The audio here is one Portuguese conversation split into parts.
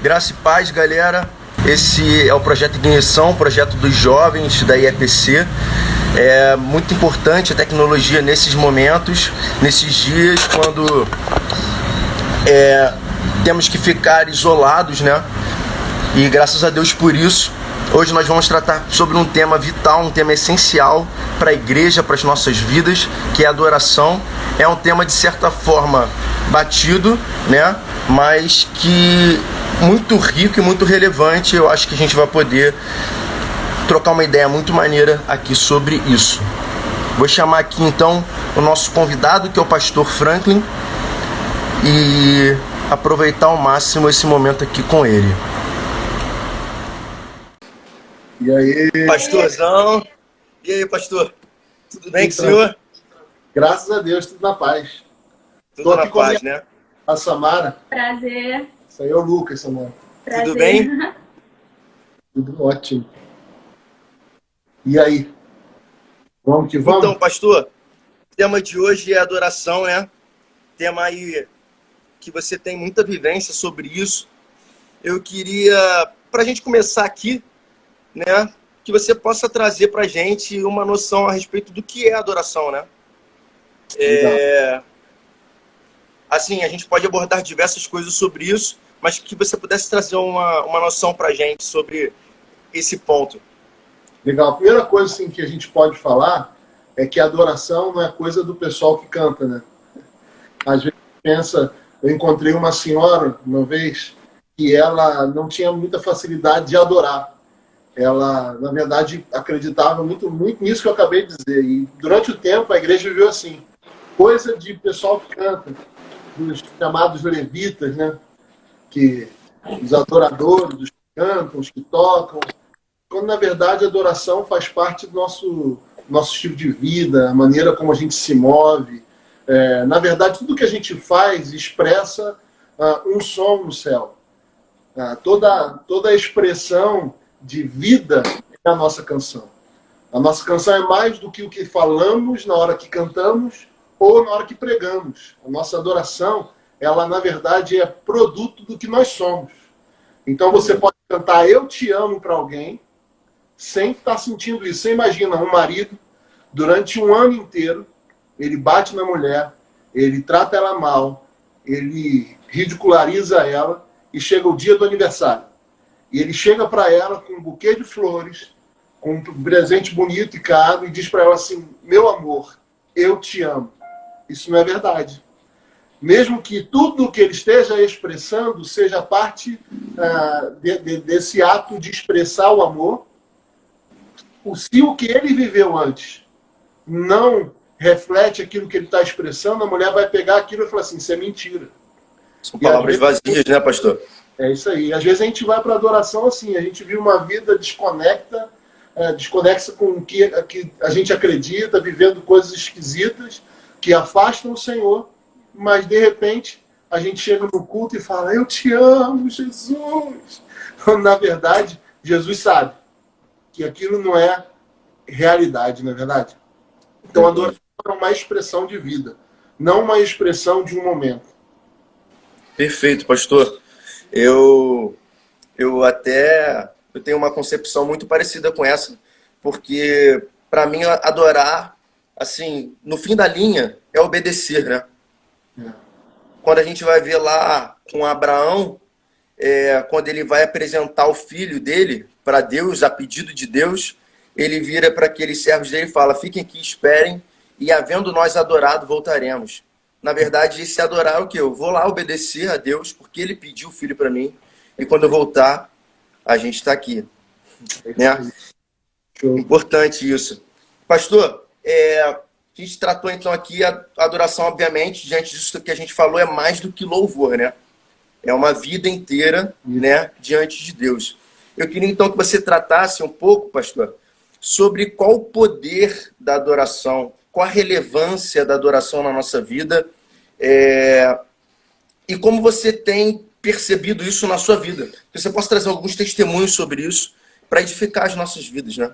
Graça e paz, galera. Esse é o projeto Ignição, projeto dos jovens da IEPC. É muito importante a tecnologia nesses momentos, nesses dias, quando temos que ficar isolados, né? E graças a Deus por isso. Hoje nós vamos tratar sobre um tema vital, um tema essencial para a igreja, para as nossas vidas, que é a adoração. É um tema de certa forma batido, né? Mas que muito rico e muito relevante. Eu acho que a gente vai poder trocar uma ideia muito maneira aqui sobre isso. Vou chamar aqui então o nosso convidado, que é o pastor Franklin, e aproveitar ao máximo esse momento aqui com ele. E aí? Pastorzão. E aí, pastor? Tudo bem com o senhor? Graças a Deus, tudo na paz. Tudo na paz, né? A Samara. Prazer. Isso aí é o Lucas, Samara. Prazer. Tudo bem? Tudo ótimo. E aí? Vamos que vamos? Então, pastor, o tema de hoje é adoração, né? Tema aí que você tem muita vivência sobre isso. Eu queria, para a gente começar aqui, né, que você possa trazer para a gente uma noção a respeito do que é adoração, né? Assim, a gente pode abordar diversas coisas sobre isso, mas que você pudesse trazer uma noção para a gente sobre esse ponto. Legal. A primeira coisa assim, que a gente pode falar é que a adoração não é coisa do pessoal que canta, né? Às vezes pensa, eu encontrei uma senhora uma vez que ela não tinha muita facilidade de adorar. Ela, na verdade, acreditava muito nisso que eu acabei de dizer. E durante o tempo a igreja viveu assim, coisa de pessoal que canta, dos chamados levitas, né? Que os adoradores, os que cantam, os que tocam, quando na verdade a adoração faz parte do nosso estilo de vida, a maneira como a gente se move. Na verdade, tudo que a gente faz expressa um som no céu. Toda a expressão de vida é a nossa canção. A nossa canção é mais do que o que falamos na hora que cantamos ou na hora que pregamos. A nossa adoração, ela na verdade é produto do que nós somos. Então você pode cantar Eu Te Amo para alguém sem estar sentindo isso. Você imagina um marido, durante um ano inteiro, ele bate na mulher, ele trata ela mal, ele ridiculariza ela e chega o dia do aniversário. E ele chega para ela com um buquê de flores, com um presente bonito e caro, e diz para ela assim, meu amor, eu te amo. Isso não é verdade. Mesmo que tudo o que ele esteja expressando seja parte desse ato de expressar o amor, se o que ele viveu antes não reflete aquilo que ele está expressando, a mulher vai pegar aquilo e falar assim, isso é mentira. São palavras vazias, né, pastor? É isso aí. Às vezes a gente vai para a adoração assim, a gente vive uma vida desconexa com o que a gente acredita, vivendo coisas esquisitas que afastam o Senhor, mas de repente a gente chega no culto e fala, eu te amo, Jesus. Na verdade, Jesus sabe que aquilo não é realidade, não é verdade? Então a adoração é uma expressão de vida, não uma expressão de um momento. Perfeito, pastor. Eu tenho uma concepção muito parecida com essa, porque para mim adorar, assim, no fim da linha, é obedecer, né? Quando a gente vai ver lá com Abraão, quando ele vai apresentar o filho dele para Deus, a pedido de Deus, ele vira para aqueles servos dele e fala, fiquem aqui, esperem, e havendo nós adorado, voltaremos. Na verdade, esse adorar é o quê? Eu vou lá obedecer a Deus, porque ele pediu o filho para mim, e quando eu voltar, a gente está aqui. Né? Importante isso. Pastor, a gente tratou então aqui a adoração, obviamente, diante disso que a gente falou, é mais do que louvor, né? É uma vida inteira, né, diante de Deus. Eu queria então que você tratasse um pouco, pastor, sobre qual o poder da adoração, qual a relevância da adoração na nossa vida, e como você tem percebido isso na sua vida. Que você possa trazer alguns testemunhos sobre isso para edificar as nossas vidas, né?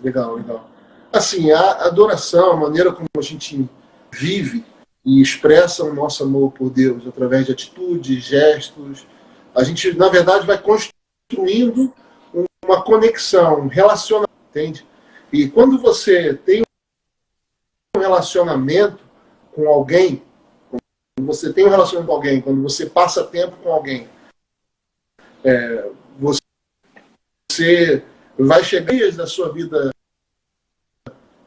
Legal, legal. Assim, a adoração, a maneira como a gente vive e expressa o nosso amor por Deus através de atitudes, gestos, A gente, na verdade, vai construindo uma conexão, um relacionamento, entende? E quando você tem um relacionamento com alguém, quando você tem um relacionamento com alguém, quando você passa tempo com alguém, você vai chegar da sua vida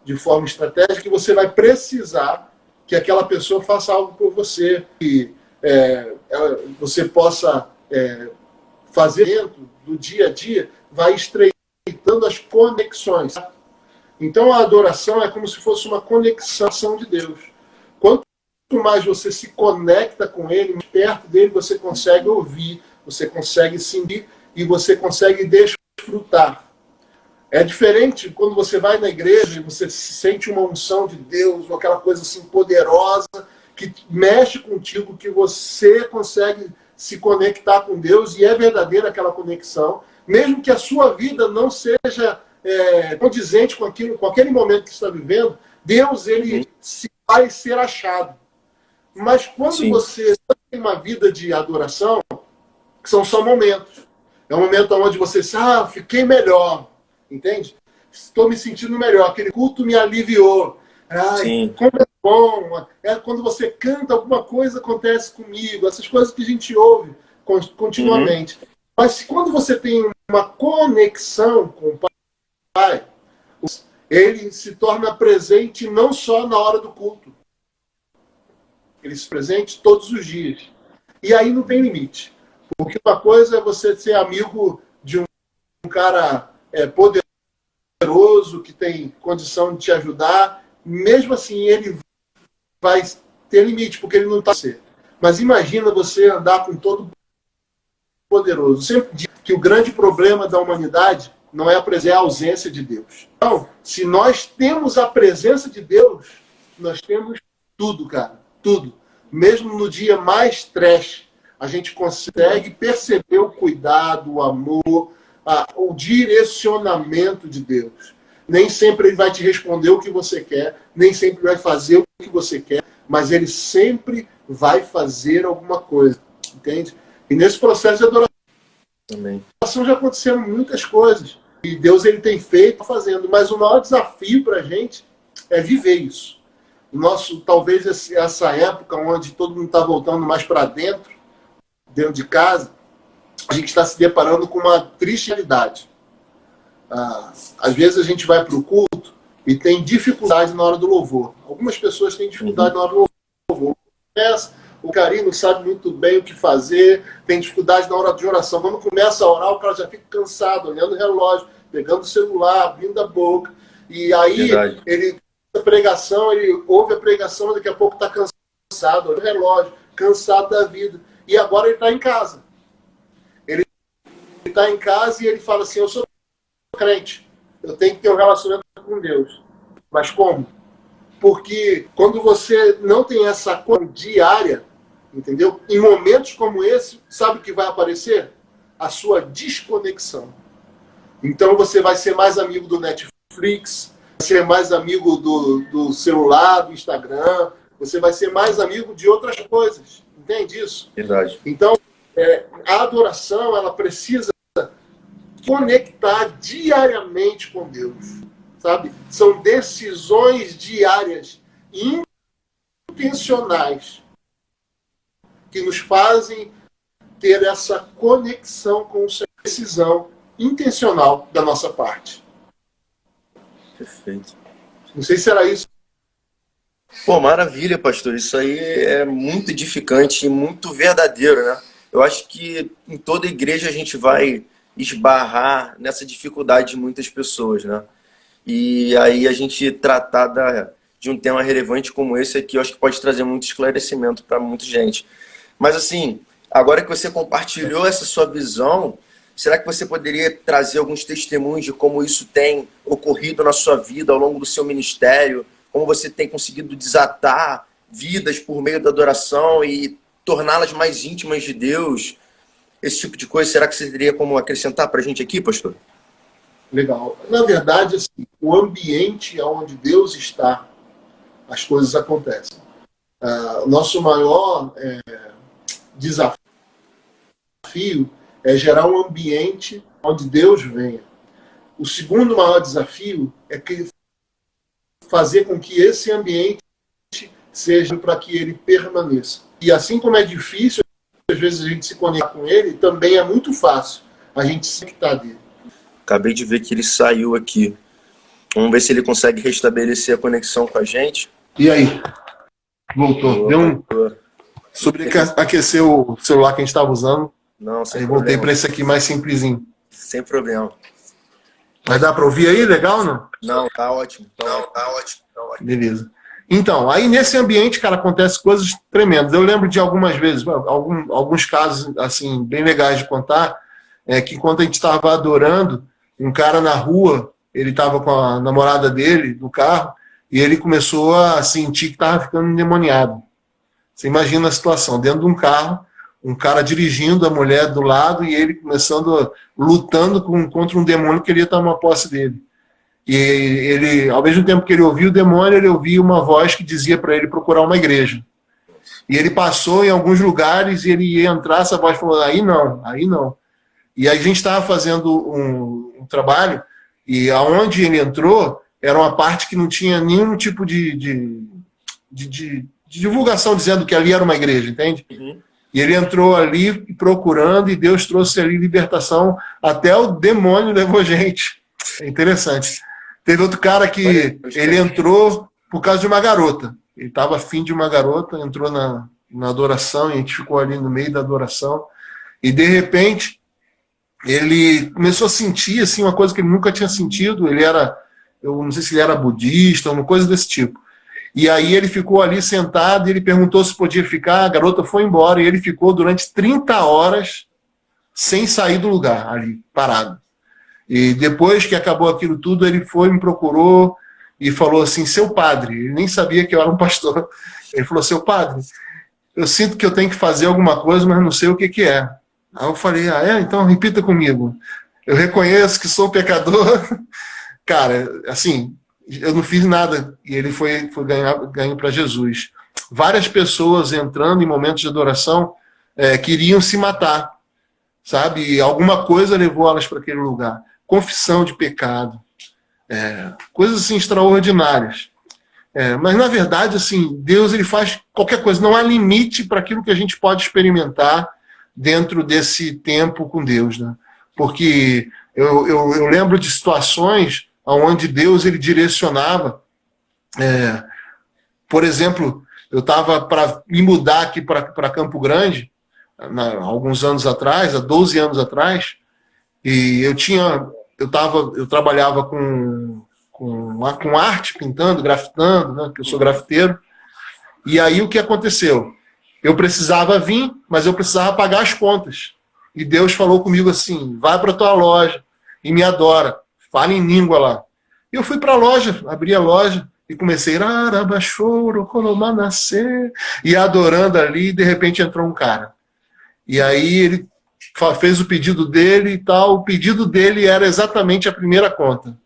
de forma estratégica e você vai precisar que aquela pessoa faça algo por você, que você possa fazer dentro do dia a dia, vai estreitando as conexões. Então a adoração é como se fosse uma conexão de Deus. Quanto mais você se conecta com Ele, mais perto dele você consegue ouvir, você consegue sentir e você consegue desfrutar. É diferente quando você vai na igreja e você sente uma unção de Deus, ou aquela coisa assim poderosa, que mexe contigo, que você consegue se conectar com Deus, e é verdadeira aquela conexão, mesmo que a sua vida não seja condizente com aquele momento que você está vivendo, Deus, ele vai ser achado. Mas quando você tem uma vida de adoração, são só momentos. É um momento onde você diz, fiquei melhor. Entende? Estou me sentindo melhor. Aquele culto me aliviou. Ai, como é bom. Quando você canta, alguma coisa acontece comigo. Essas coisas que a gente ouve continuamente. Mas quando você tem uma conexão com o Pai, ele se torna presente não só na hora do culto. Ele se presente todos os dias. E aí não tem limite. Porque uma coisa é você ser amigo de um cara poderoso, que tem condição de te ajudar, mesmo assim ele vai ter limite, porque ele não está você. Mas imagina você andar com todo poderoso. Sempre digo que o grande problema da humanidade não é a ausência de Deus. Então, se nós temos a presença de Deus, nós temos tudo, cara. Tudo. Mesmo no dia mais trash, a gente consegue perceber o cuidado, o amor, o direcionamento de Deus. Nem sempre ele vai te responder o que você quer, nem sempre vai fazer o que você quer, mas ele sempre vai fazer alguma coisa, entende? E nesse processo de adoração já aconteceram muitas coisas. E Deus ele tem feito, fazendo, mas o maior desafio para a gente é viver isso. Talvez essa época onde todo mundo está voltando mais para dentro de casa, a gente está se deparando com uma triste realidade. Às vezes a gente vai para o culto e tem dificuldade na hora do louvor. Algumas pessoas têm dificuldade na hora do louvor. O carinho não sabe muito bem o que fazer, tem dificuldade na hora de oração. Quando começa a orar, o cara já fica cansado, olhando o relógio, pegando o celular, abrindo a boca. E aí, ele ouve a pregação, daqui a pouco está cansado, olha o relógio, cansado da vida. E agora ele está em casa. Ele está em casa e ele fala assim, eu sou crente, eu tenho que ter um relacionamento com Deus. Mas como? Porque quando você não tem essa coisa diária, entendeu? Em momentos como esse, sabe o que vai aparecer? A sua desconexão. Então você vai ser mais amigo do Netflix, vai ser mais amigo do celular, do Instagram, você vai ser mais amigo de outras coisas. Entende isso? Verdade. Então, a adoração, ela precisa conectar diariamente com Deus, sabe? São decisões diárias, intencionais, que nos fazem ter essa conexão com o Senhor, decisão intencional da nossa parte. Perfeito. Não sei se era isso. Pô, maravilha, pastor. Isso aí é muito edificante e muito verdadeiro, né? Eu acho que em toda igreja a gente vai esbarrar nessa dificuldade de muitas pessoas, né? E aí a gente tratar de um tema relevante como esse aqui, eu acho que pode trazer muito esclarecimento para muita gente. Mas assim, agora que você compartilhou essa sua visão, será que você poderia trazer alguns testemunhos de como isso tem ocorrido na sua vida ao longo do seu ministério? Como você tem conseguido desatar vidas por meio da adoração e torná-las mais íntimas de Deus? Esse tipo de coisa, será que você teria como acrescentar para a gente aqui, pastor? Legal. Na verdade, assim, o ambiente onde Deus está, as coisas acontecem. O nosso maior desafio desafio é gerar um ambiente onde Deus venha. O segundo maior desafio é fazer com que esse ambiente seja para que ele permaneça. E assim como é difícil, às vezes, a gente se conectar com ele, também é muito fácil a gente se conectar dele. Acabei de ver que ele saiu aqui. Vamos ver se ele consegue restabelecer a conexão com a gente. E aí? Voltou. Deu sobreaquecer o celular que a gente estava usando. Não, sem aí problema. Voltei para esse aqui mais simplesinho. Sem problema. Mas dá para ouvir aí? Legal ou não? Não, tá ótimo. Tá ótimo. Beleza. Então, aí nesse ambiente, cara, acontecem coisas tremendas. Eu lembro de algumas vezes, alguns casos, assim, bem legais de contar, que enquanto a gente estava adorando, um cara na rua, ele estava com a namorada dele no carro, e ele começou a sentir que estava ficando endemoniado. Você imagina a situação, dentro de um carro, um cara dirigindo, a mulher do lado, e ele começando, lutando contra um demônio que queria tomar posse dele. E ele, ao mesmo tempo que ele ouvia o demônio, ele ouvia uma voz que dizia para ele procurar uma igreja. E ele passou em alguns lugares e ele ia entrar, essa voz falou, aí não, aí não. E aí a gente estava fazendo um trabalho, e aonde ele entrou, era uma parte que não tinha nenhum tipo de divulgação dizendo que ali era uma igreja, entende? Uhum. E ele entrou ali procurando, e Deus trouxe ali libertação, até o demônio levou gente. É interessante. Teve outro cara que ele entrou por causa de uma garota. Ele estava afim de uma garota, entrou na adoração, e a gente ficou ali no meio da adoração. E, de repente, ele começou a sentir assim, uma coisa que ele nunca tinha sentido. Ele era, eu não sei se ele era budista, uma coisa desse tipo. E aí ele ficou ali sentado, e ele perguntou se podia ficar, a garota foi embora, e ele ficou durante 30 horas sem sair do lugar, ali, parado. E depois que acabou aquilo tudo, ele foi, me procurou e falou assim, seu padre, ele nem sabia que eu era um pastor. Ele falou, seu padre, eu sinto que eu tenho que fazer alguma coisa, mas não sei o que é. Aí eu falei, então repita comigo. Eu reconheço que sou pecador. Cara, assim, eu não fiz nada. E ele foi ganho para Jesus. Várias pessoas entrando em momentos de adoração queriam se matar, sabe? E alguma coisa levou elas para aquele lugar. Confissão de pecado, coisas assim extraordinárias. Mas na verdade, assim, Deus ele faz qualquer coisa. Não há limite para aquilo que a gente pode experimentar dentro desse tempo com Deus, né? Porque eu lembro de situações onde Deus ele direcionava. Por exemplo, eu estava para me mudar aqui para Campo Grande, alguns anos atrás, há 12 anos atrás, e eu trabalhava com arte, pintando, grafitando, né, que eu sou grafiteiro. E aí o que aconteceu? Eu precisava vir, mas eu precisava pagar as contas. E Deus falou comigo assim, vai para a tua loja e me adora, fala em língua lá. E eu fui para a loja, abri a loja e comecei e adorando ali, e de repente entrou um cara. E aí ele fez o pedido dele e tal, o pedido dele era exatamente a primeira conta.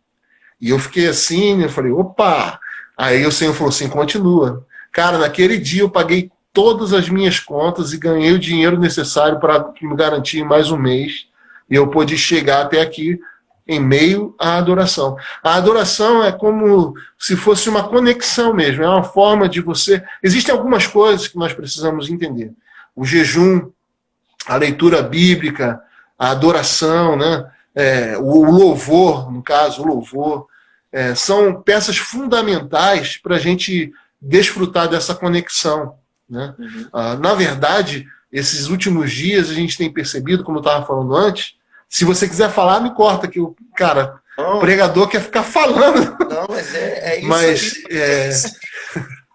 E eu fiquei assim, eu falei, opa! Aí o Senhor falou assim, continua. Cara, naquele dia eu paguei todas as minhas contas e ganhei o dinheiro necessário para me garantir mais um mês. E eu pude chegar até aqui em meio à adoração. A adoração é como se fosse uma conexão mesmo, é uma forma de você... Existem algumas coisas que nós precisamos entender. O jejum, a leitura bíblica, a adoração, né? O louvor, no caso, o louvor, são peças fundamentais para a gente desfrutar dessa conexão, né? Uhum. Na verdade, esses últimos dias a gente tem percebido, como eu estava falando antes, se você quiser falar, me corta, que o pregador quer ficar falando. Não, mas é isso. Mas,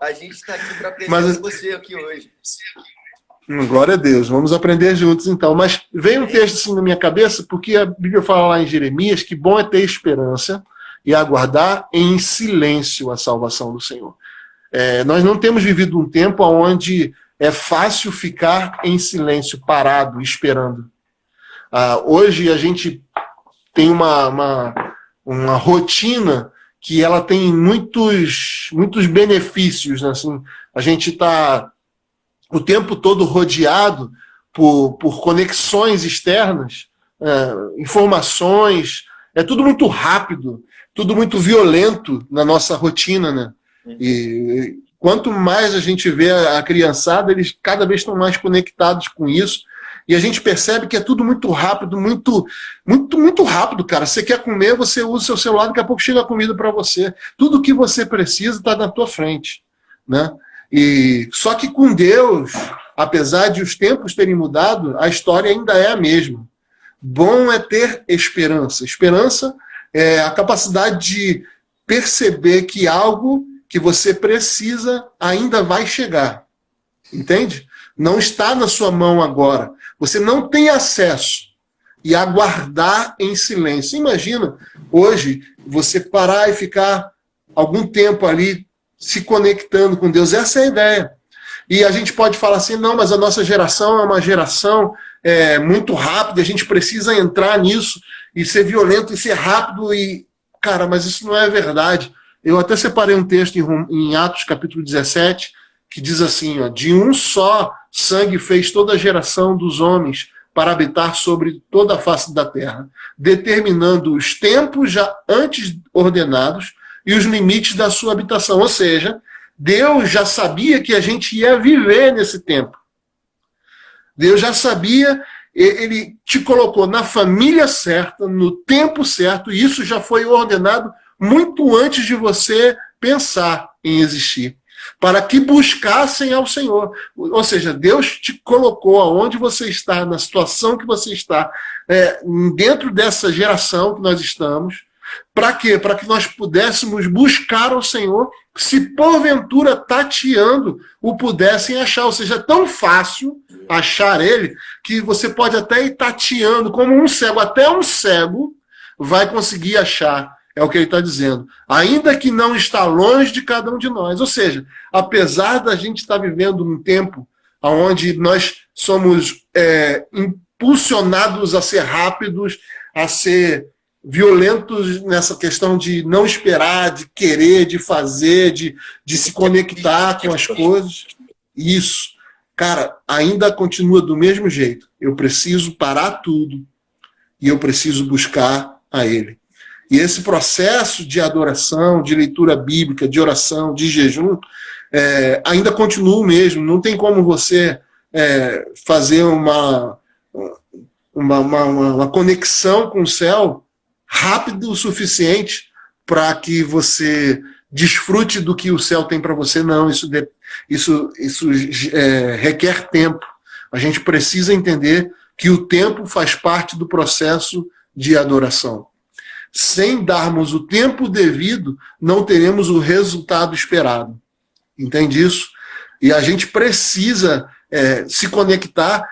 a gente está aqui para aprender com você aqui hoje. Glória a Deus, vamos aprender juntos então. Mas veio um texto assim na minha cabeça, porque a Bíblia fala lá em Jeremias que bom é ter esperança e aguardar em silêncio a salvação do Senhor. Nós não temos vivido um tempo onde é fácil ficar em silêncio, parado, esperando. Hoje a gente tem uma rotina que ela tem muitos benefícios, né? Assim, a gente está o tempo todo rodeado por conexões externas, informações, é tudo muito rápido, tudo muito violento na nossa rotina, né? E quanto mais a gente vê a criançada, eles cada vez estão mais conectados com isso, e a gente percebe que é tudo muito rápido, muito rápido, cara. Você quer comer, você usa o seu celular, daqui a pouco chega a comida para você. Tudo que você precisa está na tua frente, né? E só que com Deus, apesar de os tempos terem mudado, a história ainda é a mesma. Bom é ter esperança. Esperança é a capacidade de perceber que algo que você precisa ainda vai chegar. Entende? Não está na sua mão agora. Você não tem acesso. E aguardar em silêncio. Imagina, hoje, você parar e ficar algum tempo ali se conectando com Deus. Essa é a ideia. E a gente pode falar assim, não, mas a nossa geração é uma geração muito rápida, a gente precisa entrar nisso e ser violento e ser rápido. E, cara, mas isso não é verdade. Eu até separei um texto em Atos capítulo 17, que diz assim, ó, de um só sangue fez toda a geração dos homens para habitar sobre toda a face da terra, determinando os tempos já antes ordenados e os limites da sua habitação. Ou seja, Deus já sabia que a gente ia viver nesse tempo. Deus já sabia, ele te colocou na família certa, no tempo certo, e isso já foi ordenado muito antes de você pensar em existir, para que buscassem ao Senhor. Ou seja, Deus te colocou aonde você está, na situação que você está, dentro dessa geração que nós estamos. Para quê? Para que nós pudéssemos buscar ao Senhor, se porventura tateando o pudessem achar. Ou seja, é tão fácil achar ele que você pode até ir tateando como um cego. Até um cego vai conseguir achar. É o que ele está dizendo. Ainda que não está longe de cada um de nós. Ou seja, apesar da gente estar vivendo um tempo onde nós somos impulsionados a ser rápidos, a ser violentos nessa questão de não esperar, de querer, de fazer, de se conectar com as coisas. Isso, cara, ainda continua do mesmo jeito. Eu preciso parar tudo e eu preciso buscar a Ele. E esse processo de adoração, de leitura bíblica, de oração, de jejum, ainda continua o mesmo. Não tem como você fazer uma conexão com o céu rápido o suficiente para que você desfrute do que o céu tem para você. Não, isso requer tempo. A gente precisa entender que o tempo faz parte do processo de adoração. Sem darmos o tempo devido, não teremos o resultado esperado. Entende isso? E a gente precisa se conectar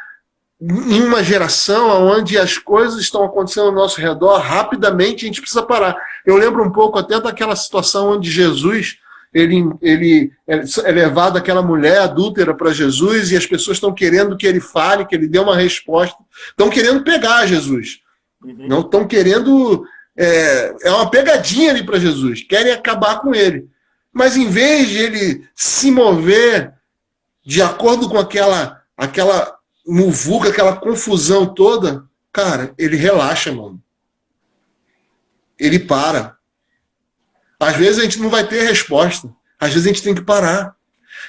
em uma geração onde as coisas estão acontecendo ao nosso redor, rapidamente a gente precisa parar. Eu lembro um pouco até daquela situação onde Jesus, ele é levado aquela mulher adúltera para Jesus e as pessoas estão querendo que ele fale, que ele dê uma resposta. Estão querendo pegar Jesus. Uhum. Não estão querendo... É uma pegadinha ali para Jesus. Querem acabar com ele. Mas em vez de ele se mover de acordo com aquela muvuca, aquela confusão toda, cara, ele relaxa, mano. Ele para. Às vezes a gente não vai ter resposta. Às vezes a gente tem que parar.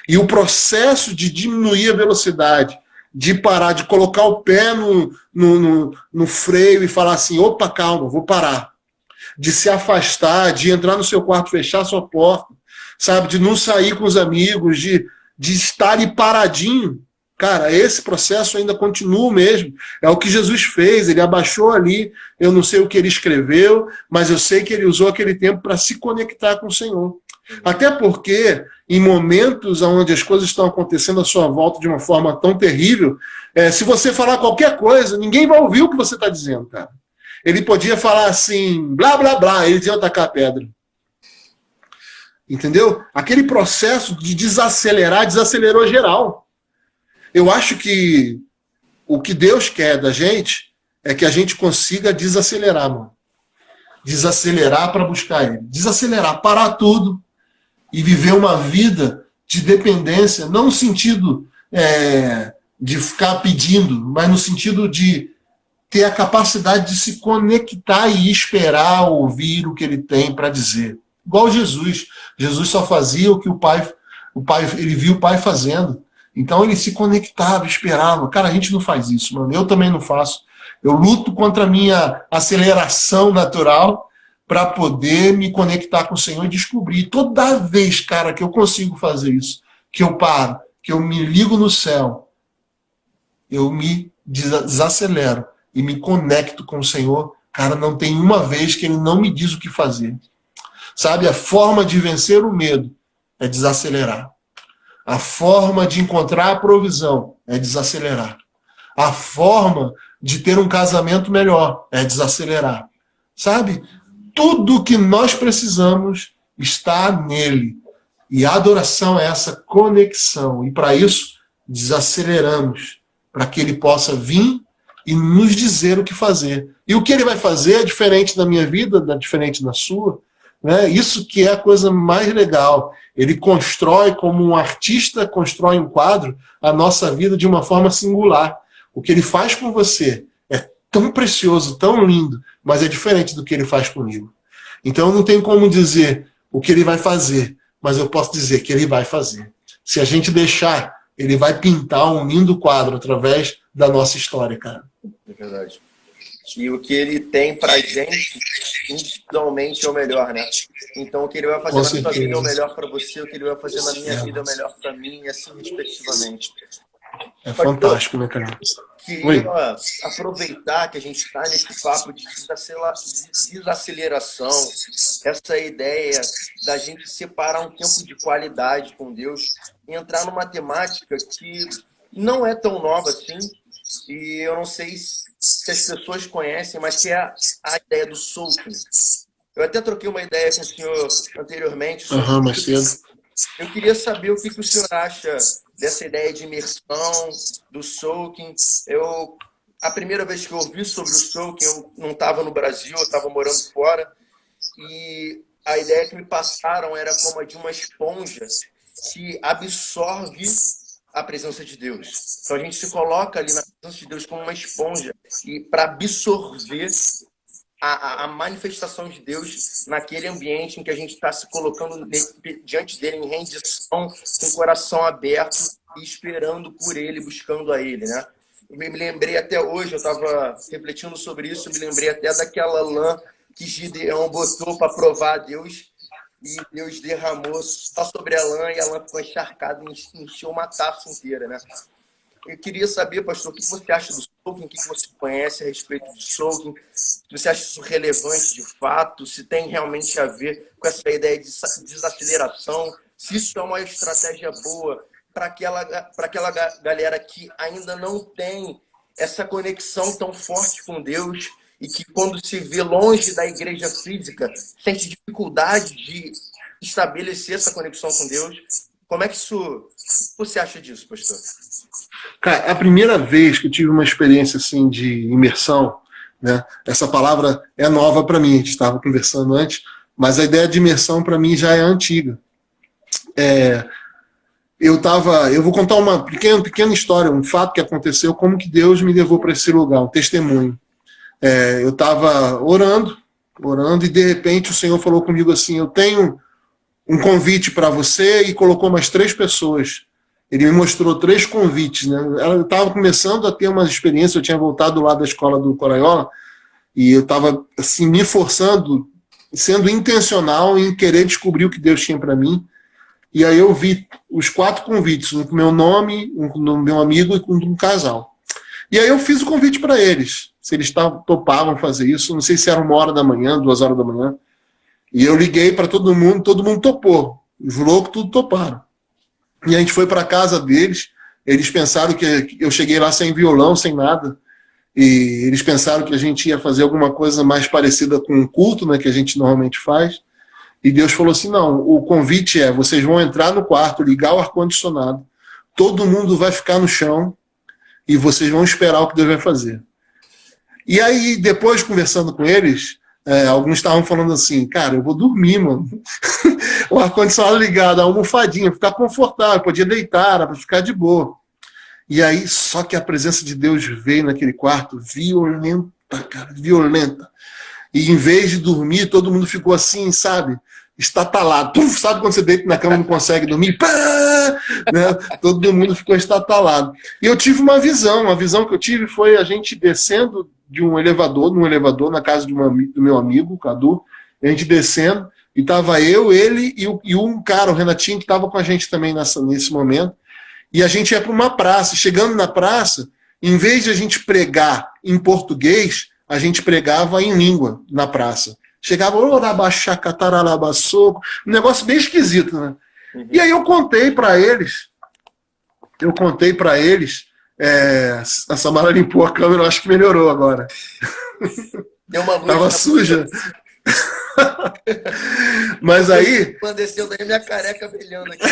E o processo de diminuir a velocidade, de parar, de colocar o pé no freio e falar assim, opa, calma, vou parar. De se afastar, de entrar no seu quarto, fechar sua porta, sabe? De não sair com os amigos, de estar ali paradinho. Cara, esse processo ainda continua mesmo. É o que Jesus fez, ele abaixou ali, eu não sei o que ele escreveu, mas eu sei que ele usou aquele tempo para se conectar com o Senhor. Até porque, em momentos onde as coisas estão acontecendo à sua volta de uma forma tão terrível, se você falar qualquer coisa, ninguém vai ouvir o que você está dizendo, cara. Ele podia falar assim, blá, blá, blá, eles iam atacar a pedra. Entendeu? Aquele processo de desacelerar, desacelerou geral. Eu acho que o que Deus quer da gente é que a gente consiga desacelerar, mano. Desacelerar para buscar Ele. Desacelerar, parar tudo e viver uma vida de dependência, não no sentido de ficar pedindo, mas no sentido de ter a capacidade de se conectar e esperar ouvir o que ele tem para dizer. Igual Jesus. Jesus só fazia o que o pai, ele viu o pai fazendo. Então ele se conectava, esperava. Cara, a gente não faz isso, mano. Eu também não faço. Eu luto contra a minha aceleração natural para poder me conectar com o Senhor e descobrir. Toda vez, cara, que eu consigo fazer isso, que eu paro, que eu me ligo no céu, eu me desacelero e me conecto com o Senhor, cara, não tem uma vez que ele não me diz o que fazer. Sabe, a forma de vencer o medo é desacelerar. A forma de encontrar a provisão é desacelerar. A forma de ter um casamento melhor é desacelerar. Sabe? Tudo que nós precisamos está nele. E a adoração é essa conexão. E para isso, desaceleramos, para que ele possa vir e nos dizer o que fazer. E o que ele vai fazer é diferente da minha vida, diferente da sua. Né? Isso que é a coisa mais legal. Ele constrói, como um artista constrói um quadro, a nossa vida de uma forma singular. O que ele faz com você é tão precioso, tão lindo, mas é diferente do que ele faz comigo. Então eu não tenho como dizer o que ele vai fazer, mas eu posso dizer que ele vai fazer. Se a gente deixar, ele vai pintar um lindo quadro através da nossa história, cara. É verdade. E o que ele tem pra gente, individualmente, é o melhor, né? Então, o que ele vai fazer na sua vida é o melhor para você, o que ele vai fazer na minha vida é o melhor para mim, e assim, respectivamente. É fantástico, né, cara? Queria aproveitar que a gente está nesse papo de desaceleração, essa ideia da gente separar um tempo de qualidade com Deus e entrar numa temática que não é tão nova assim, e eu não sei se as pessoas conhecem, mas que é a ideia do soaking. Eu até troquei uma ideia com o senhor anteriormente sobre mais cedo. Eu queria saber o que o senhor acha dessa ideia de imersão, do soaking. A primeira vez que eu ouvi sobre o soaking, eu não estava no Brasil, eu estava morando fora, e a ideia que me passaram era como a de uma esponja que absorve a presença de Deus. Então a gente se coloca ali na presença de Deus como uma esponja e para absorver a manifestação de Deus naquele ambiente em que a gente está se colocando diante dele em rendição, com o coração aberto e esperando por ele, buscando a ele, né? Eu me lembrei até hoje, eu estava refletindo sobre isso, me lembrei até daquela lã que Gideão botou para provar a Deus, e Deus derramou só sobre a lã, e a lã ficou encharcada e encheu uma taça inteira, né? Eu queria saber, pastor, o que você acha do soaking, o que você conhece a respeito do soaking, se você acha isso relevante de fato, se tem realmente a ver com essa ideia de desaceleração, se isso é uma estratégia boa para aquela galera que ainda não tem essa conexão tão forte com Deus e que, quando se vê longe da igreja física, sente dificuldade de estabelecer essa conexão com Deus. Como é que você acha disso, pastor? Cara, a primeira vez que eu tive uma experiência assim de imersão, né? Essa palavra é nova para mim, a gente estava conversando antes, mas a ideia de imersão para mim já é antiga. Eu vou contar uma pequena história, um fato que aconteceu, como que Deus me levou para esse lugar, um testemunho. Eu estava orando e de repente o Senhor falou comigo assim: eu tenho um convite para você, e colocou mais 3 pessoas. Ele me mostrou 3 convites, né? Eu estava começando a ter uma experiência, eu tinha voltado lá da escola do Coraiola, e eu estava assim, me forçando, sendo intencional em querer descobrir o que Deus tinha para mim. E aí eu vi os 4 convites, um com meu nome, um com o meu amigo e com um casal. E aí eu fiz o convite para eles, se eles topavam fazer isso. Não sei se era 1h da manhã, 2h da manhã. E eu liguei para todo mundo topou. Os loucos tudo toparam. E a gente foi para a casa deles. Eles pensaram que eu cheguei lá sem violão, sem nada. E eles pensaram que a gente ia fazer alguma coisa mais parecida com um culto, né, que a gente normalmente faz. E Deus falou assim: não, o convite é, vocês vão entrar no quarto, ligar o ar-condicionado, todo mundo vai ficar no chão e vocês vão esperar o que Deus vai fazer. E aí, depois, conversando com eles, alguns estavam falando assim: cara, eu vou dormir, mano. O ar-condicionado ligado, a almofadinha, ficar confortável, podia deitar, para ficar de boa. E aí, só que a presença de Deus veio naquele quarto violenta, cara, violenta. E em vez de dormir, todo mundo ficou assim, sabe? Estatalado. Puf, sabe quando você deita na cama e não consegue dormir? Pá! Né? Todo mundo ficou estatalado. E eu tive uma visão que eu tive foi a gente descendo de num elevador, na casa do meu amigo, o Cadu, a gente descendo, e tava eu, ele e um cara, o Renatinho, que estava com a gente também nesse momento, e a gente ia para uma praça. Chegando na praça, em vez de a gente pregar em português, a gente pregava em língua na praça. Chegava, um negócio bem esquisito, né? Uhum. E aí eu contei para eles, a Samara limpou a câmera, eu acho que melhorou agora. Deu uma luz. Tava suja. Mas aí... Quando desceu daí, minha careca brilhando aqui.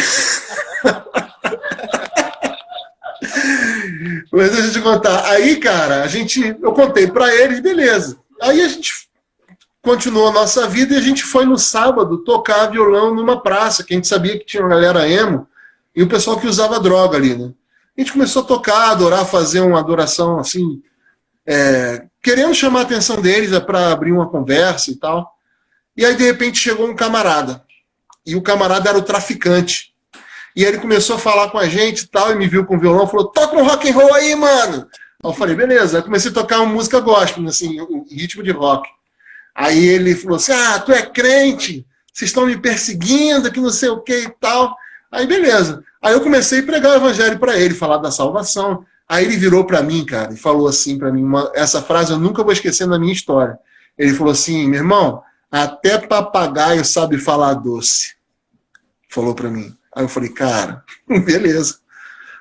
Mas deixa eu te contar. Aí, cara, eu contei para eles, beleza. Aí a gente continuou a nossa vida e a gente foi no sábado tocar violão numa praça, que a gente sabia que tinha uma galera emo e o pessoal que usava droga ali, né? A gente começou a tocar, adorar, fazer uma adoração assim, querendo chamar a atenção deles para abrir uma conversa e tal. E aí, de repente, chegou um camarada. E o camarada era o traficante. E aí ele começou a falar com a gente e tal, e me viu com o violão, falou, toca um rock and roll aí, mano! Aí eu falei, beleza. Aí comecei a tocar uma música gospel, assim, um ritmo de rock. Aí ele falou assim, tu é crente? Vocês estão me perseguindo, que não sei o que e tal. Aí beleza. Aí eu comecei a pregar o evangelho para ele, falar da salvação. Aí ele virou para mim, cara, e falou assim para mim, essa frase eu nunca vou esquecer na minha história. Ele falou assim, meu irmão, até papagaio sabe falar doce. Falou para mim. Aí eu falei, cara, beleza.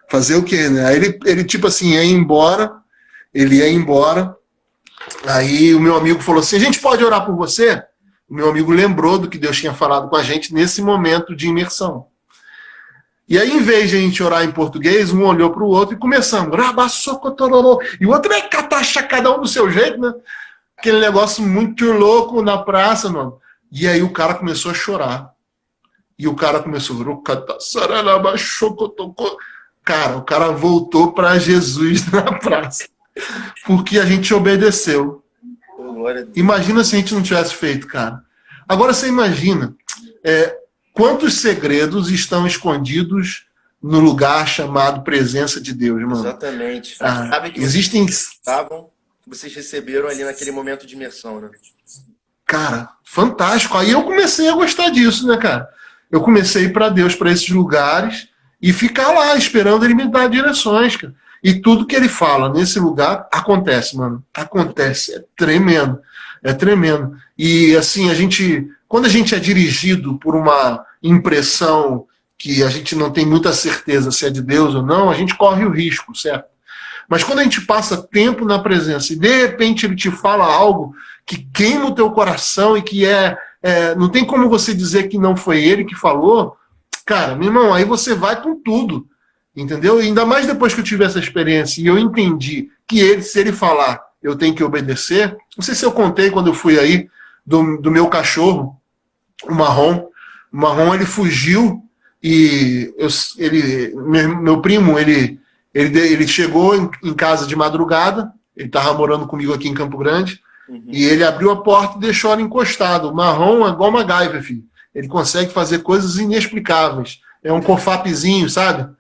Fazer o quê, né? Aí ele tipo assim, ele ia embora. Aí o meu amigo falou assim, a gente pode orar por você? O meu amigo lembrou do que Deus tinha falado com a gente nesse momento de imersão. E aí, em vez de a gente orar em português, um olhou para o outro e começamos. E o outro é catacha, cada um do seu jeito, né? Aquele negócio muito louco na praça, mano. E aí o cara começou a chorar. E o cara começou... Cara, o cara voltou para Jesus na praça. Porque a gente obedeceu. Imagina se a gente não tivesse feito, cara. Agora você imagina quantos segredos estão escondidos no lugar chamado presença de Deus, mano. Exatamente. Sabe que existem... vocês receberam ali naquele momento de imersão, né? Cara, fantástico. Aí eu comecei a gostar disso, né, cara? Eu comecei a ir para Deus, para esses lugares e ficar lá esperando ele me dar direções, cara. E tudo que ele fala nesse lugar acontece, mano. Acontece. É tremendo. É tremendo. E assim, quando a gente é dirigido por uma impressão que a gente não tem muita certeza se é de Deus ou não, a gente corre o risco, certo? Mas quando a gente passa tempo na presença e de repente ele te fala algo que queima o teu coração e que não tem como você dizer que não foi ele que falou, cara, meu irmão, aí você vai com tudo. Entendeu? E ainda mais depois que eu tive essa experiência e eu entendi que se ele falar, eu tenho que obedecer. Não sei se eu contei quando eu fui aí do meu cachorro, o Marrom. O Marrom, ele fugiu e meu primo, ele chegou em casa de madrugada, ele estava morando comigo aqui em Campo Grande, e ele abriu a porta e deixou ela encostada. O Marrom é igual uma MacGyver, filho. Ele consegue fazer coisas inexplicáveis. É um cofapzinho, sabe?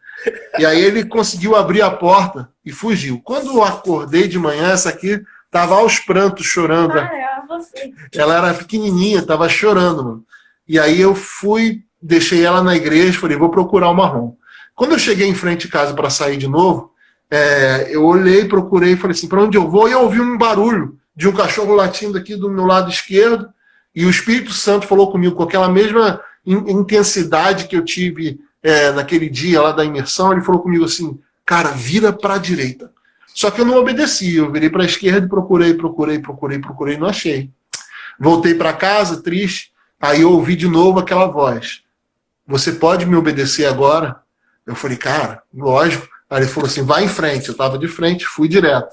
E aí ele conseguiu abrir a porta e fugiu. Quando eu acordei de manhã, essa aqui estava aos prantos, chorando. Ela era pequenininha, estava chorando, mano. E aí eu deixei ela na igreja, falei, vou procurar o Marrom. Quando eu cheguei em frente de casa para sair de novo, eu olhei, procurei, falei assim, para onde eu vou? E eu ouvi um barulho de um cachorro latindo aqui do meu lado esquerdo, e o Espírito Santo falou comigo com aquela mesma intensidade que eu tive naquele dia lá da imersão. Ele falou comigo assim, cara, vira para a direita. Só que eu não obedeci, eu virei para a esquerda e procurei, não achei. Voltei para casa, triste, aí eu ouvi de novo aquela voz, você pode me obedecer agora? Eu falei, cara, lógico. Aí ele falou assim, vai em frente. Eu estava de frente, fui direto.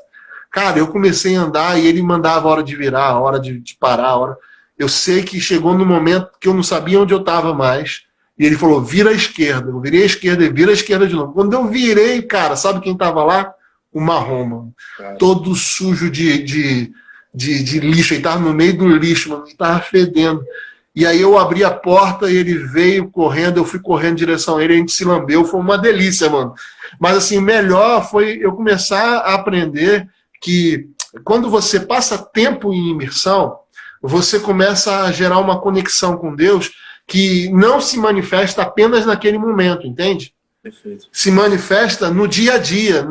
Cara, eu comecei a andar e ele mandava a hora de virar, a hora de parar, a hora... Eu sei que chegou no momento que eu não sabia onde eu estava mais. E ele falou, vira à esquerda. Eu virei à esquerda e vira à esquerda de novo. Quando eu virei, cara, sabe quem estava lá? O Marrom, mano. Todo sujo de lixo. Ele estava no meio do lixo, mano. Ele estava fedendo. E aí eu abri a porta e ele veio correndo, eu fui correndo em direção a ele, a gente se lambeu, foi uma delícia, mano. Mas assim, o melhor foi eu começar a aprender que quando você passa tempo em imersão, você começa a gerar uma conexão com Deus que não se manifesta apenas naquele momento, entende? Perfeito. Se manifesta no dia a dia,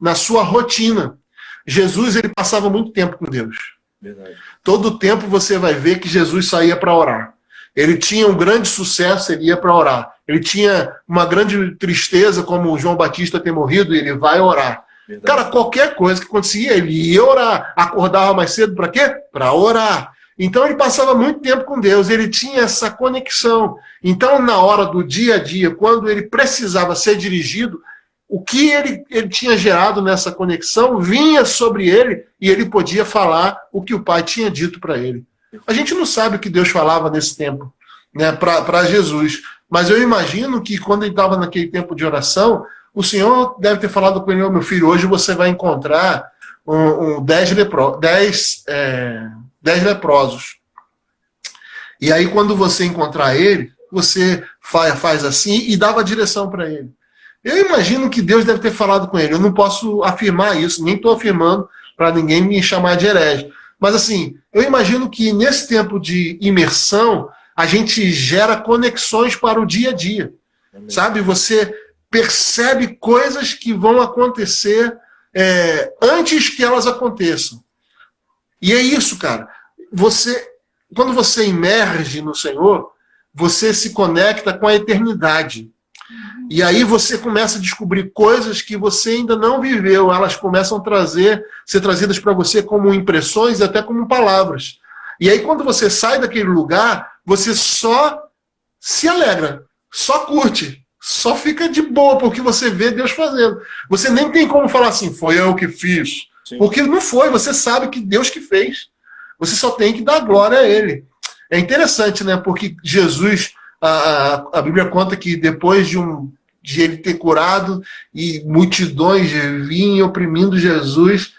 na sua rotina. Jesus, ele passava muito tempo com Deus. Verdade. Todo tempo você vai ver que Jesus saía para orar. Ele tinha um grande sucesso, ele ia para orar. Ele tinha uma grande tristeza, como o João Batista ter morrido, ele vai orar. Verdade. Cara, qualquer coisa que acontecia, ele ia orar. Acordava mais cedo para quê? Para orar. Então ele passava muito tempo com Deus, ele tinha essa conexão. Então, na hora do dia a dia, quando ele precisava ser dirigido, o que ele tinha gerado nessa conexão vinha sobre ele e ele podia falar o que o Pai tinha dito para ele. A gente não sabe o que Deus falava nesse tempo, né, para Jesus, mas eu imagino que quando ele estava naquele tempo de oração, o Senhor deve ter falado com ele, meu filho, hoje você vai encontrar 10 leprosos. E aí quando você encontrar ele, você faz assim e dava direção para ele. Eu imagino que Deus deve ter falado com ele. Eu não posso afirmar isso, nem estou afirmando para ninguém me chamar de herege. Mas assim, eu imagino que nesse tempo de imersão, a gente gera conexões para o dia a dia. Amém. Sabe? Você percebe coisas que vão acontecer antes que elas aconteçam. E é isso, cara. Quando você emerge no Senhor, você se conecta com a eternidade. E aí você começa a descobrir coisas que você ainda não viveu. Elas começam a ser trazidas para você como impressões e até como palavras. E aí quando você sai daquele lugar, você só se alegra, só curte, só fica de boa, porque você vê Deus fazendo. Você nem tem como falar assim, foi eu que fiz. Sim. Porque não foi, você sabe que Deus que fez. Você só tem que dar glória a Ele. É interessante, né? Porque Jesus... A Bíblia conta que depois de ele ter curado e multidões vinham oprimindo Jesus,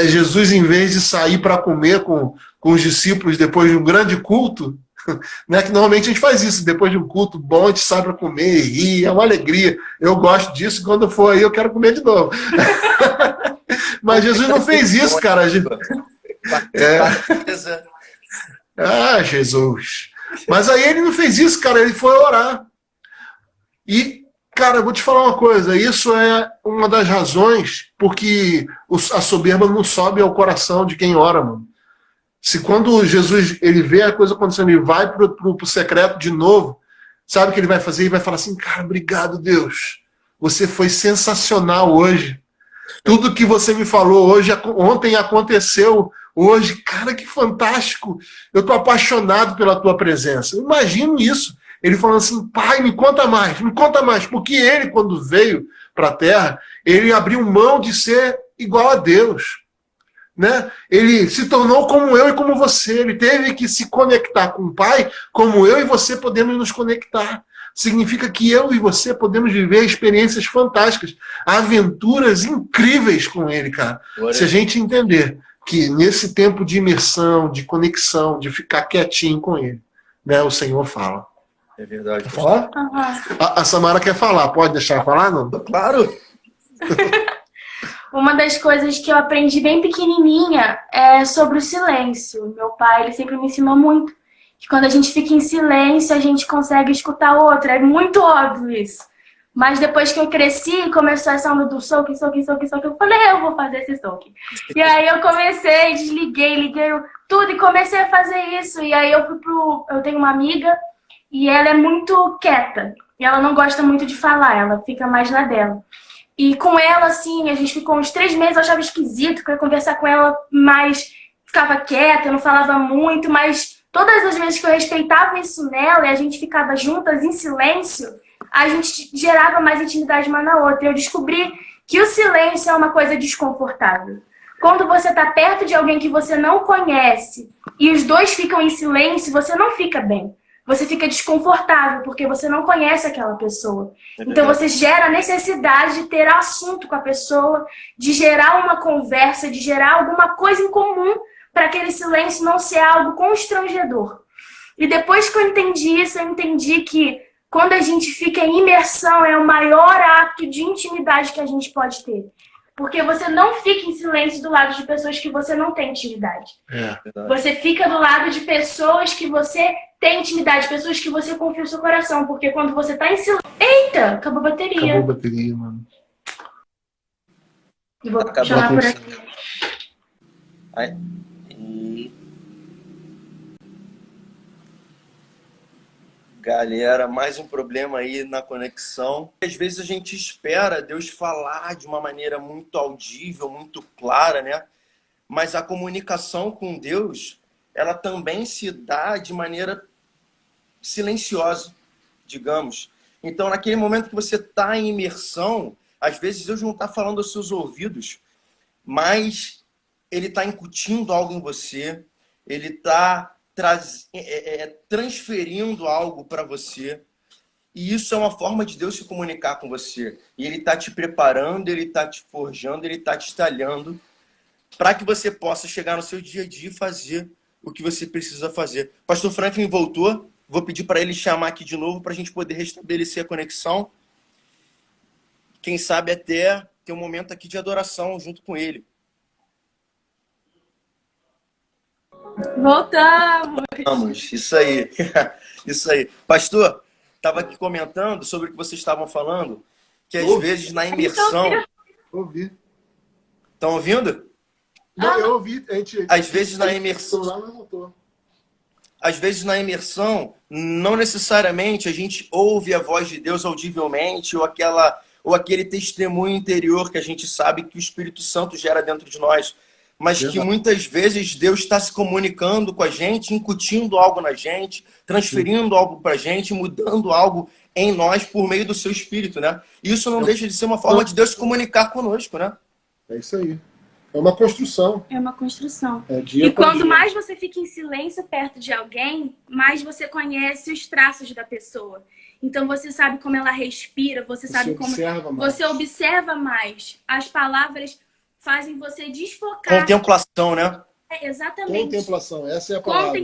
Jesus, em vez de sair para comer com os discípulos depois de um grande culto, né, que normalmente a gente faz isso, depois de um culto bom, a gente sai para comer e rir, é uma alegria. Eu gosto disso, quando for aí eu quero comer de novo. Mas Jesus não fez isso, cara. Jesus. Mas aí ele não fez isso, cara, ele foi orar. E, cara, eu vou te falar uma coisa, isso é uma das razões porque a soberba não sobe ao coração de quem ora, mano. Se quando Jesus ele vê a coisa acontecendo, ele vai pro secreto de novo, sabe o que ele vai fazer? Ele vai falar assim, cara, obrigado, Deus. Você foi sensacional hoje. Tudo que você me falou hoje, ontem aconteceu hoje. Cara, que fantástico. Eu estou apaixonado pela tua presença. Eu imagino isso. Ele falando assim, pai, me conta mais. Porque ele, quando veio para a Terra, ele abriu mão de ser igual a Deus. Né? Ele se tornou como eu e como você. Ele teve que se conectar com o Pai, como eu e você podemos nos conectar. Significa que eu e você podemos viver experiências fantásticas, aventuras incríveis com ele, cara. Se a gente entender que nesse tempo de imersão, de conexão, de ficar quietinho com ele, né, o Senhor fala. É verdade. Quer falar? Uhum. A Samara quer falar. Pode deixar eu falar, não? Claro. Uma das coisas que eu aprendi bem pequenininha é sobre o silêncio. Meu pai, ele sempre me ensinou muito que quando a gente fica em silêncio, a gente consegue escutar o outro. É muito óbvio isso. Mas depois que eu cresci, começou essa onda do soque, eu falei, eu vou fazer esse soque. E aí eu comecei, liguei tudo e comecei a fazer isso. E aí eu tenho uma amiga e ela é muito quieta. E ela não gosta muito de falar, ela fica mais na dela. E com ela, assim, a gente ficou uns 3 meses, eu achava esquisito, queria conversar com ela, mas ficava quieta, não falava muito, mas todas as vezes que eu respeitava isso nela e a gente ficava juntas em silêncio, a gente gerava mais intimidade uma na outra. Eu descobri que o silêncio é uma coisa desconfortável. Quando você está perto de alguém que você não conhece e os dois ficam em silêncio, você não fica bem. você fica desconfortável, porque você não conhece aquela pessoa. Então verdade. você gera a necessidade de ter assunto com a pessoa, de gerar uma conversa, de gerar alguma coisa em comum, para aquele silêncio não ser algo constrangedor. E depois que eu entendi isso, eu entendi que quando a gente fica em imersão, é o maior ato de intimidade que a gente pode ter. Porque você não fica em silêncio do lado de pessoas que você não tem intimidade. Você fica do lado de pessoas que você tem intimidade, pessoas que você confia o seu coração. Porque quando você tá em silêncio... Eita, acabou a bateria. Acabou a bateria, mano. E vou Acabou chamar a por bateria. aqui. Aí. Galera, mais um problema aí na conexão. Às vezes a gente espera Deus falar de uma maneira muito audível, muito clara, né? Mas a comunicação com Deus, ela também se dá de maneira silenciosa, digamos. Então, naquele momento que você está em imersão, às vezes Deus não está falando aos seus ouvidos, mas Ele está incutindo algo em você, Ele está transferindo algo para você. E isso é uma forma de Deus se comunicar com você. E Ele está te preparando, Ele está te forjando, Ele está te talhando para que você possa chegar no seu dia a dia e fazer o que você precisa fazer. Pastor Franklin voltou. Vou pedir para ele chamar aqui de novo para a gente poder restabelecer a conexão. Quem sabe até ter um momento aqui de adoração junto com ele. Voltamos! Vamos, isso aí. Isso aí. Pastor, estava aqui comentando sobre o que vocês estavam falando, que às vezes na imersão... Ouvi. Estão ouvindo? Não, eu ouvi. Às vezes na imersão... Lá não voltou. Às vezes na imersão, não necessariamente a gente ouve a voz de Deus audivelmente ou aquele testemunho interior que a gente sabe que o Espírito Santo gera dentro de nós. Mas que muitas vezes Deus está se comunicando com a gente, incutindo algo na gente, transferindo algo para a gente, mudando algo em nós por meio do seu Espírito, né? E isso não deixa de ser uma forma de Deus se comunicar conosco, né? É isso aí. É uma construção. É uma construção. E quando mais você fica em silêncio perto de alguém, mais você conhece os traços da pessoa. Então você sabe como ela respira, você sabe como... Você observa mais. As palavras fazem você desfocar. Contemplação, né? Exatamente. Contemplação, essa é a palavra.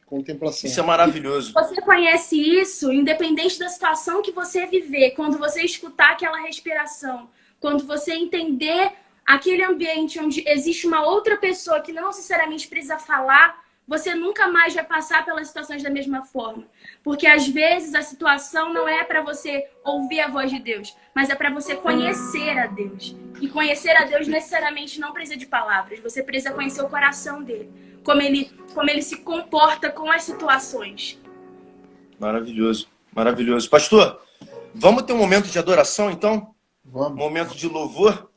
Contemplação. Isso é maravilhoso. Você conhece isso independente da situação que você viver. Quando você escutar aquela respiração, quando você entender aquele ambiente onde existe uma outra pessoa que não necessariamente precisa falar, você nunca mais vai passar pelas situações da mesma forma. Porque às vezes a situação não é para você ouvir a voz de Deus, mas é para você conhecer a Deus. E conhecer a Deus necessariamente não precisa de palavras, você precisa conhecer o coração dele, como ele se comporta com as situações. Maravilhoso, maravilhoso. Pastor, vamos ter um momento de adoração então? Vamos. Um momento de louvor?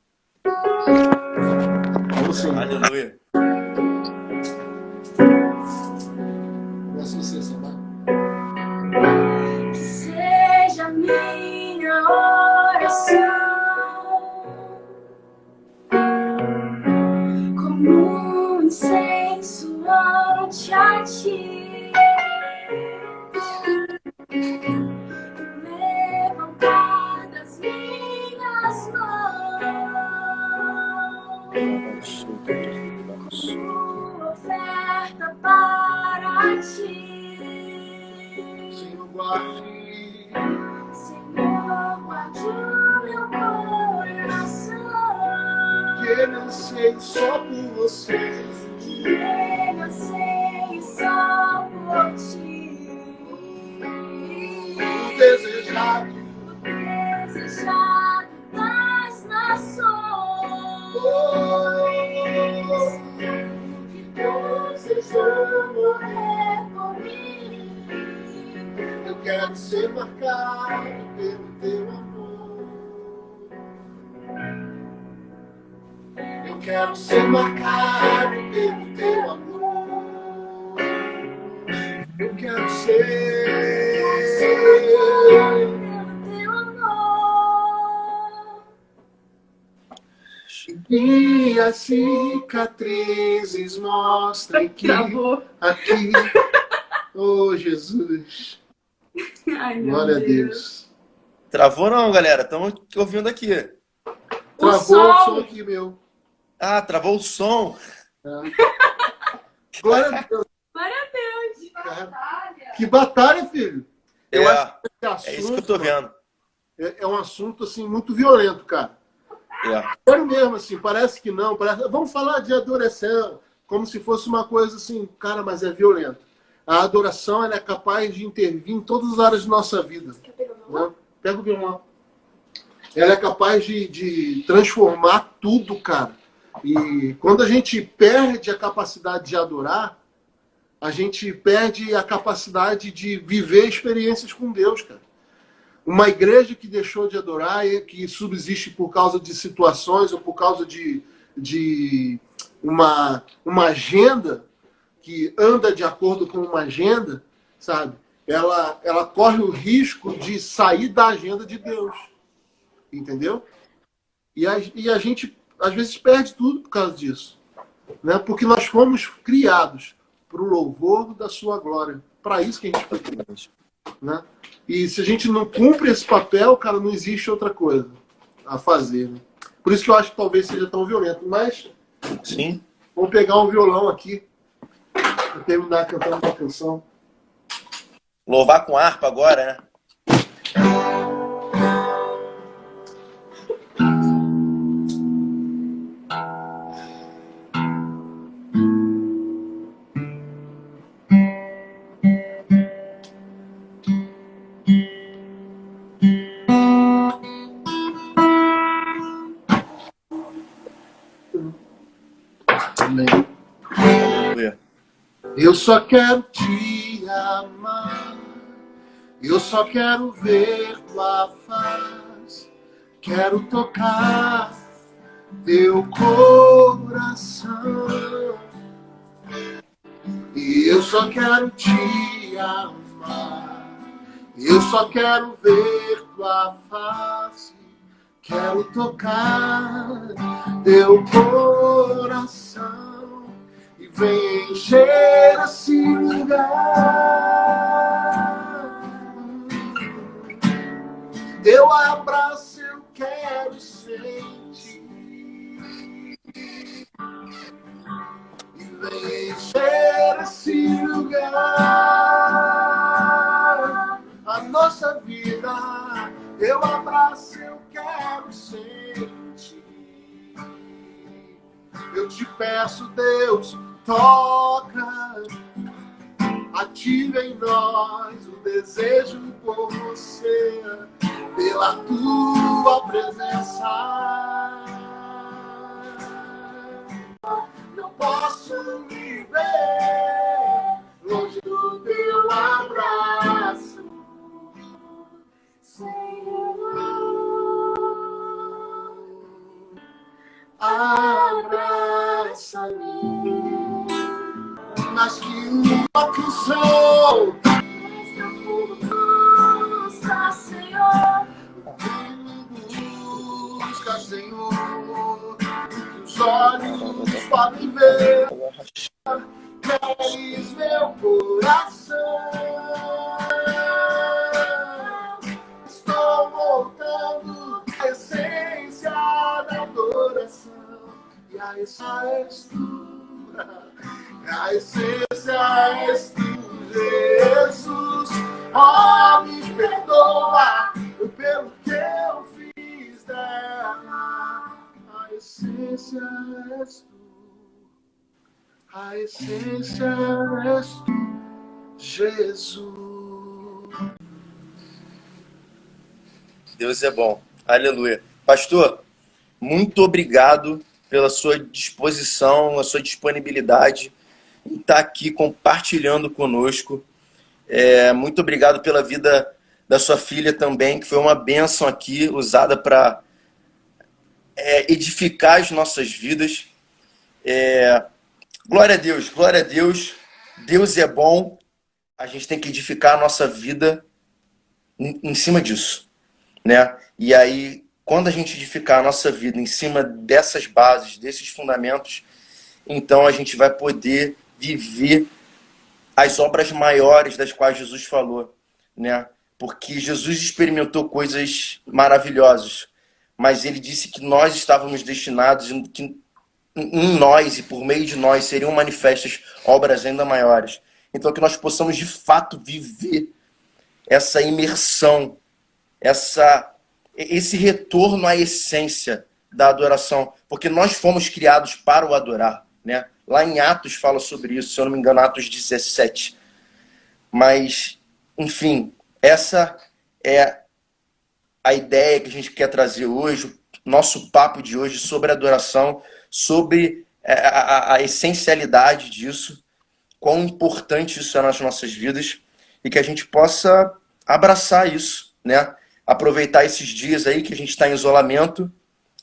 Vamos sim. Aleluia. Você, Samar. Seja minha oração como um incenso ante a ti, levantar das minhas mãos tua oferta para ti. Senhor, guarde. Senhor, guarde o meu coração. Que ele anseie só por você. Que ele anseie só por ti. O desejado das nações. Que desejou morrer por mim. Eu quero ser marcado pelo teu amor. Eu quero ser marcado pelo teu amor. Eu quero ser pelo teu amor. E as cicatrizes mostrem que aqui Oh, Jesus. Ai, meu Glória a Deus. Deus. Travou não, galera? Estamos ouvindo aqui. Travou o som aqui, meu. Ah, travou o som. Glória a Deus. Glória a Deus. Que batalha, filho. Eu acho que esse assunto, é isso que eu tô vendo. é um assunto assim, muito violento, cara. Sério mesmo, assim, parece que não. Vamos falar de adoração, como se fosse uma coisa assim, cara, mas é violento. A adoração ela é capaz de intervir em todas as áreas de nossa vida. Né? Pega o violão. Ela é capaz de transformar tudo, cara. E quando a gente perde a capacidade de adorar, a gente perde a capacidade de viver experiências com Deus, cara. Uma igreja que deixou de adorar e que subsiste por causa de situações ou por causa de uma agenda que anda de acordo com uma agenda, sabe? Ela corre o risco de sair da agenda de Deus. Entendeu? E a gente, às vezes, perde tudo por causa disso. Né? Porque nós fomos criados para o louvor da sua glória. Para isso que a gente foi criado. Né? E se a gente não cumpre esse papel, cara, não existe outra coisa a fazer. Né? Por isso que eu acho que talvez seja tão violento. Mas, sim, vamos pegar um violão aqui para terminar cantando uma canção. Louvar com harpa agora, né? Eu só quero te amar, eu só quero ver tua face, quero tocar teu coração. E eu só quero te amar, eu só quero ver tua face, quero tocar teu coração. Vem encher esse lugar. Eu abraço, eu quero sentir. E vem encher esse lugar. A nossa vida, eu abraço, eu quero sentir. Eu te peço, Deus, toca, ativa em nós o desejo por você, pela tua presença. Não posso viver longe do teu abraço, Senhor. Abraça-me, mas que o sol mais profundo busca, Senhor. Busca, Senhor, que os olhos podem ver. Queres meu coração. Estou voltando à essência da adoração. E a essência és tu. A essência és tu, Jesus. Oh, me perdoa pelo que eu fiz dela. A essência és tu. A essência és tu, Jesus. Deus é bom. Aleluia. Pastor, muito obrigado pela sua disposição, a sua disponibilidade em estar aqui compartilhando conosco. Muito obrigado pela vida da sua filha também, que foi uma bênção aqui, usada para edificar as nossas vidas. Glória a Deus, glória a Deus. Deus é bom. A gente tem que edificar a nossa vida em cima disso, né? E aí, quando a gente edificar a nossa vida em cima dessas bases, desses fundamentos, então a gente vai poder viver as obras maiores das quais Jesus falou, né? Porque Jesus experimentou coisas maravilhosas, mas ele disse que nós estávamos destinados, que em nós e por meio de nós seriam manifestas obras ainda maiores. Então que nós possamos de fato viver essa imersão, esse retorno à essência da adoração, porque nós fomos criados para o adorar, né? Lá em Atos fala sobre isso, se eu não me engano, Atos 17. Mas, enfim, essa é a ideia que a gente quer trazer hoje, o nosso papo de hoje sobre adoração, sobre a essencialidade disso, quão importante isso é nas nossas vidas, e que a gente possa abraçar isso, né? Aproveitar esses dias aí que a gente está em isolamento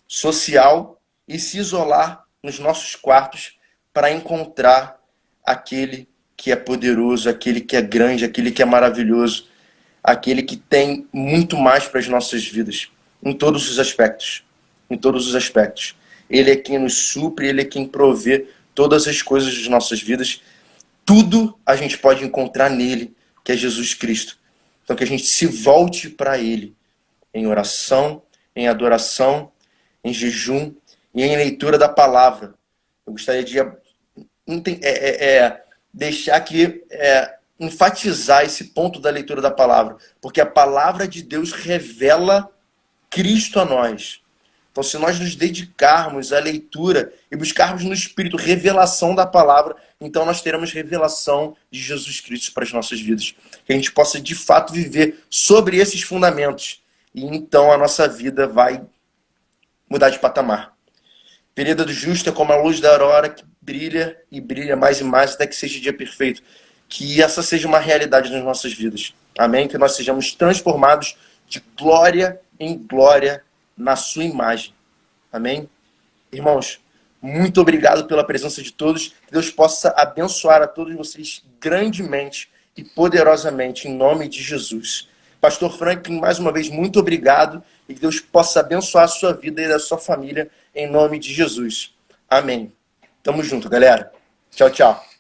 social e se isolar nos nossos quartos para encontrar aquele que é poderoso, aquele que é grande, aquele que é maravilhoso, aquele que tem muito mais para as nossas vidas, em todos os aspectos. Em todos os aspectos. Ele é quem nos supre, ele é quem provê todas as coisas das nossas vidas. Tudo a gente pode encontrar nele, que é Jesus Cristo. Então que a gente se volte para ele, em oração, em adoração, em jejum e em leitura da palavra. Eu gostaria de deixar aqui, enfatizar esse ponto da leitura da palavra, porque a palavra de Deus revela Cristo a nós. Então, se nós nos dedicarmos à leitura e buscarmos no Espírito revelação da palavra, então nós teremos revelação de Jesus Cristo para as nossas vidas. Que a gente possa, de fato, viver sobre esses fundamentos. E então a nossa vida vai mudar de patamar. Vereda do justo é como a luz da aurora que brilha e brilha mais e mais até que seja dia perfeito. Que essa seja uma realidade nas nossas vidas. Amém? Que nós sejamos transformados de glória em glória na sua imagem. Amém? Irmãos, muito obrigado pela presença de todos. Que Deus possa abençoar a todos vocês grandemente e poderosamente, em nome de Jesus. Pastor Franklin, mais uma vez, muito obrigado. E que Deus possa abençoar a sua vida e a sua família, em nome de Jesus. Amém. Tamo junto, galera. Tchau, tchau.